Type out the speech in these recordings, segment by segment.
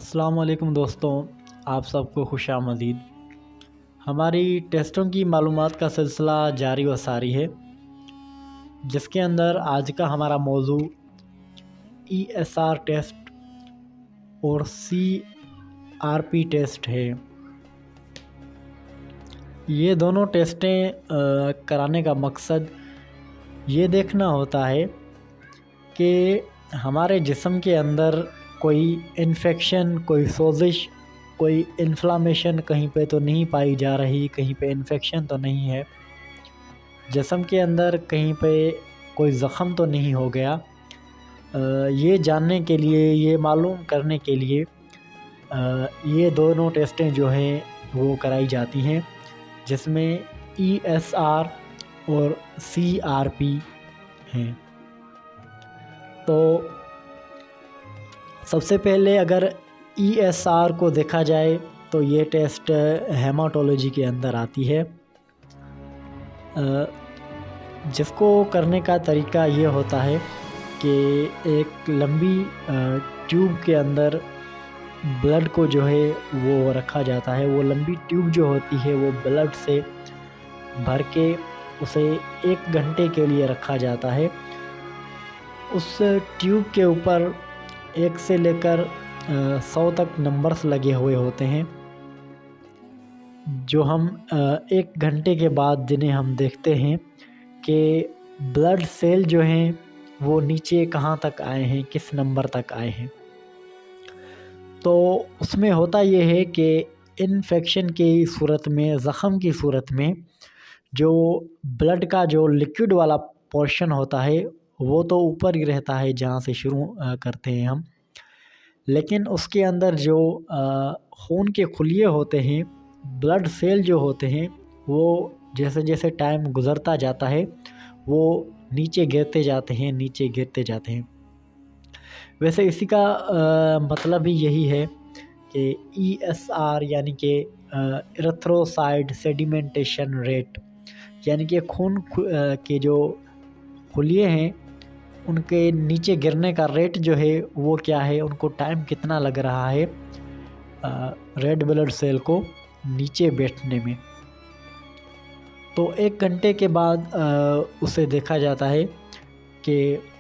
السلام علیکم دوستوں، آپ سب کو خوش آمدید۔ ہماری ٹیسٹوں کی معلومات کا سلسلہ جاری و ساری ہے، جس کے اندر آج کا ہمارا موضوع ESR ٹیسٹ اور CRP ٹیسٹ ہے۔ یہ دونوں ٹیسٹیں کرانے کا مقصد یہ دیکھنا ہوتا ہے کہ ہمارے جسم کے اندر کوئی انفیکشن، کوئی سوزش، کوئی انفلامیشن کہیں پہ تو نہیں پائی جا رہی، کہیں پہ انفیکشن تو نہیں ہے، جسم کے اندر کہیں پہ کوئی زخم تو نہیں ہو گیا۔ یہ جاننے کے لیے، یہ معلوم کرنے کے لیے یہ دونوں ٹیسٹیں جو ہیں وہ کرائی جاتی ہیں، جس میں ESR اور CRP ہیں۔ تو سب سے پہلے اگر ESR کو دیکھا جائے تو یہ ٹیسٹ ہیماٹولوجی کے اندر آتی ہے، جس کو کرنے کا طریقہ یہ ہوتا ہے کہ ایک لمبی ٹیوب کے اندر بلڈ کو جو ہے وہ رکھا جاتا ہے۔ وہ لمبی ٹیوب جو ہوتی ہے وہ بلڈ سے بھر کے اسے 1 گھنٹے کے لیے رکھا جاتا ہے۔ اس ٹیوب کے اوپر 1 سے لے کر 100 تک نمبرز لگے ہوئے ہوتے ہیں، جو ہم 1 گھنٹے کے بعد جنہیں ہم دیکھتے ہیں کہ بلڈ سیل جو ہیں وہ نیچے کہاں تک آئے ہیں، کس نمبر تک آئے ہیں۔ تو اس میں ہوتا یہ ہے کہ انفیکشن کی صورت میں، زخم کی صورت میں، جو بلڈ کا جو لیکوڈ والا پورشن ہوتا ہے وہ تو اوپر ہی رہتا ہے جہاں سے شروع کرتے ہیں ہم، لیکن اس کے اندر جو خون کے خلیے ہوتے ہیں، بلڈ سیل جو ہوتے ہیں، وہ جیسے جیسے ٹائم گزرتا جاتا ہے وہ نیچے گرتے جاتے ہیں، نیچے گرتے جاتے ہیں۔ ویسے اسی کا مطلب ہی یہی ہے کہ ESR یعنی کہ ایریتھروسائٹ سیڈیمنٹیشن ریٹ، یعنی کہ خون کے جو خلیے ہیں ان کے نیچے گرنے کا ریٹ جو ہے وہ کیا ہے، ان کو ٹائم کتنا لگ رہا ہے ریڈ بلڈ سیل کو نیچے بیٹھنے میں۔ تو 1 گھنٹے کے بعد اسے دیکھا جاتا ہے کہ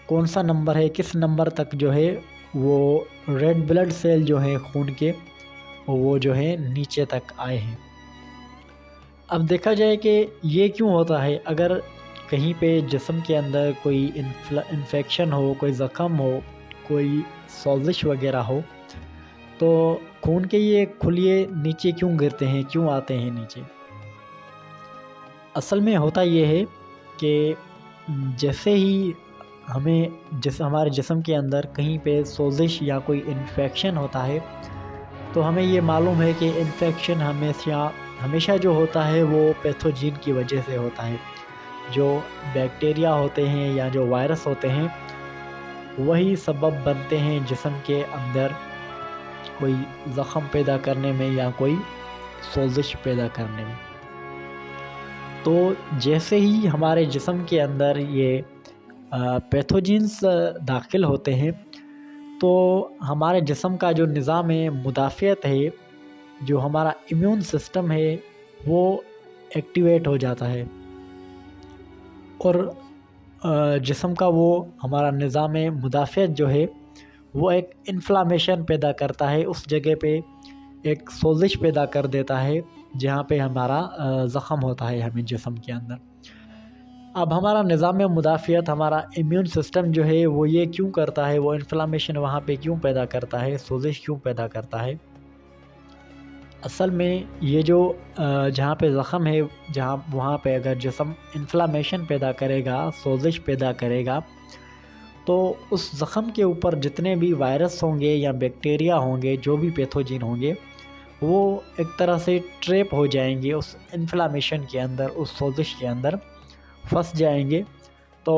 کون سا نمبر ہے، کس نمبر تک جو ہے وہ ریڈ بلڈ سیل جو ہیں خون کے وہ جو ہے نیچے تک آئے ہیں۔ اب دیکھا جائے کہ یہ کیوں ہوتا ہے۔ اگر کہیں پہ جسم کے اندر کوئی انفیکشن ہو، کوئی زخم ہو، کوئی سوزش وغیرہ ہو، تو خون کے یہ خلیے نیچے کیوں گرتے ہیں، کیوں آتے ہیں نیچے؟ اصل میں ہوتا یہ ہے کہ جیسے ہی ہمارے جسم کے اندر کہیں پہ سوزش یا کوئی انفیکشن ہوتا ہے تو ہمیں یہ معلوم ہے کہ انفیکشن ہمیشہ جو ہوتا ہے وہ پیتھوجین کی وجہ سے ہوتا ہے۔ جو بیکٹیریا ہوتے ہیں یا جو وائرس ہوتے ہیں وہی سبب بنتے ہیں جسم کے اندر کوئی زخم پیدا کرنے میں یا کوئی سوزش پیدا کرنے میں۔ تو جیسے ہی ہمارے جسم کے اندر یہ پیتھوجینز داخل ہوتے ہیں تو ہمارے جسم کا جو نظام مدافعت ہے، جو ہمارا امیون سسٹم ہے، وہ ایکٹیویٹ ہو جاتا ہے، اور جسم کا وہ ہمارا نظام مدافعت جو ہے وہ ایک انفلامیشن پیدا کرتا ہے، اس جگہ پہ ایک سوزش پیدا کر دیتا ہے جہاں پہ ہمارا زخم ہوتا ہے ہمیں جسم کے اندر۔ اب ہمارا نظام مدافعت، ہمارا امیون سسٹم جو ہے وہ یہ کیوں کرتا ہے، وہ انفلامیشن وہاں پہ کیوں پیدا کرتا ہے، سوزش کیوں پیدا کرتا ہے؟ اصل میں یہ جو جہاں پہ زخم ہے، وہاں پہ اگر جسم انفلامیشن پیدا کرے گا، سوزش پیدا کرے گا، تو اس زخم کے اوپر جتنے بھی وائرس ہوں گے یا بیکٹیریا ہوں گے، جو بھی پیتھوجین ہوں گے، وہ ایک طرح سے ٹریپ ہو جائیں گے اس انفلامیشن کے اندر، اس سوزش کے اندر پھنس جائیں گے، تو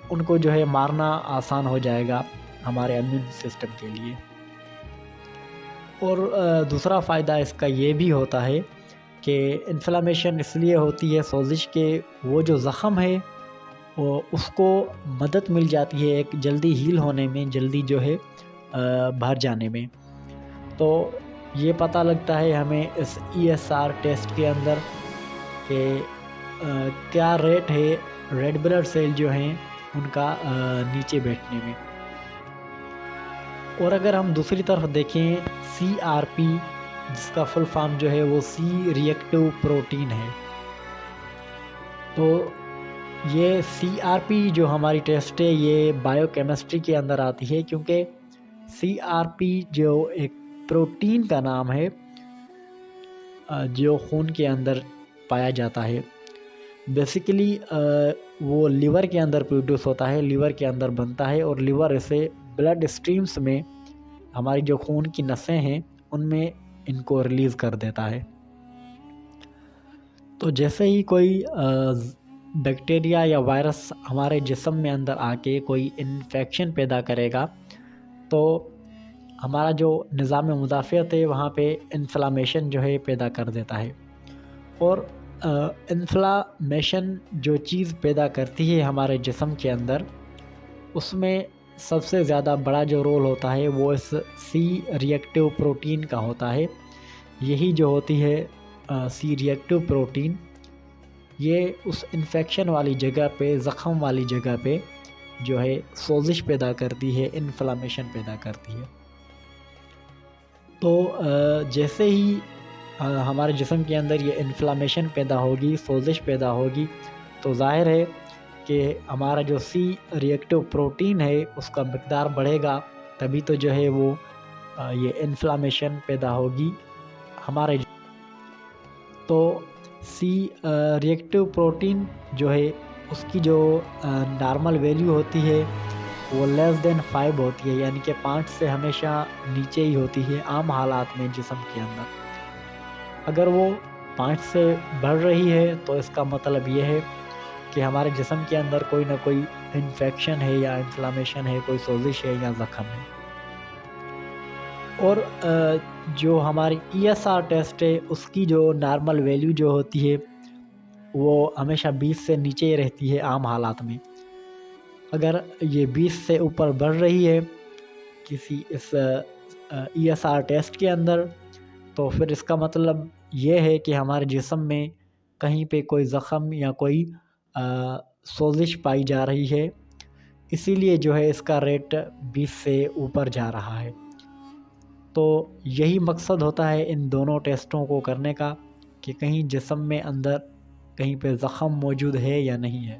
ان کو جو ہے مارنا آسان ہو جائے گا ہمارے امیون سسٹم کے لیے۔ اور دوسرا فائدہ اس کا یہ بھی ہوتا ہے کہ انفلامیشن اس لیے ہوتی ہے سوزش کے، وہ جو زخم ہے اس کو مدد مل جاتی ہے ایک جلدی ہیل ہونے میں، جلدی جو ہے بھر جانے میں۔ تو یہ پتہ لگتا ہے ہمیں اس ESR ٹیسٹ کے اندر کہ کیا ریٹ ہے ریڈ بلڈ سیل جو ہیں ان کا نیچے بیٹھنے میں۔ اور اگر ہم دوسری طرف دیکھیں CRP، جس کا فل فارم جو ہے وہ سی ریئیکٹیو پروٹین ہے، تو یہ CRP جو ہماری ٹیسٹ ہے یہ بائیو کیمسٹری کے اندر آتی ہے، کیونکہ CRP جو ایک پروٹین کا نام ہے جو خون کے اندر پایا جاتا ہے۔ بیسیکلی وہ لیور کے اندر پروڈیوس ہوتا ہے، لیور کے اندر بنتا ہے، اور لیور اسے بلڈ اسٹریمز میں، ہماری جو خون کی نسیں ہیں ان میں ان کو ریلیز کر دیتا ہے۔ تو جیسے ہی کوئی بیکٹیریا یا وائرس ہمارے جسم میں اندر آ کے کوئی انفیکشن پیدا کرے گا تو ہمارا جو نظام مدافعت ہے وہاں پہ انفلامیشن جو ہے پیدا کر دیتا ہے، اور انفلامیشن جو چیز پیدا کرتی ہے ہمارے جسم کے اندر، اس میں سب سے زیادہ بڑا جو رول ہوتا ہے وہ اس سی ریئیکٹیو پروٹین کا ہوتا ہے۔ یہی جو ہوتی ہے سی ریئیکٹیو پروٹین، یہ اس انفیکشن والی جگہ پہ، زخم والی جگہ پہ جو ہے سوزش پیدا کرتی ہے، انفلامیشن پیدا کرتی ہے۔ تو جیسے ہی ہمارے جسم کے اندر یہ انفلامیشن پیدا ہوگی، سوزش پیدا ہوگی، تو ظاہر ہے کہ ہمارا جو سی ریئیکٹیو پروٹین ہے اس کا مقدار بڑھے گا، تبھی تو جو ہے وہ یہ انفلامیشن پیدا ہوگی ہمارے۔ تو سی ریئیکٹیو پروٹین جو ہے اس کی جو نارمل ویلیو ہوتی ہے وہ لیس دین 5 ہوتی ہے، یعنی کہ 5 سے ہمیشہ نیچے ہی ہوتی ہے عام حالات میں جسم کے اندر۔ اگر وہ 5 سے بڑھ رہی ہے تو اس کا مطلب یہ ہے کہ ہمارے جسم کے اندر کوئی نہ کوئی انفیکشن ہے یا انفلامیشن ہے، کوئی سوزش ہے یا زخم ہے۔ اور جو ہماری ESR ٹیسٹ ہے اس کی جو نارمل ویلیو جو ہوتی ہے وہ ہمیشہ 20 سے نیچے ہی رہتی ہے عام حالات میں۔ اگر یہ 20 سے اوپر بڑھ رہی ہے کسی اس ESR ٹیسٹ کے اندر، تو پھر اس کا مطلب یہ ہے کہ ہمارے جسم میں کہیں پہ کوئی زخم یا کوئی سوزش پائی جا رہی ہے، اسی لیے جو ہے اس کا ریٹ 20 سے اوپر جا رہا ہے۔ تو یہی مقصد ہوتا ہے ان دونوں ٹیسٹوں کو کرنے کا کہ کہیں جسم میں اندر کہیں پہ زخم موجود ہے یا نہیں ہے۔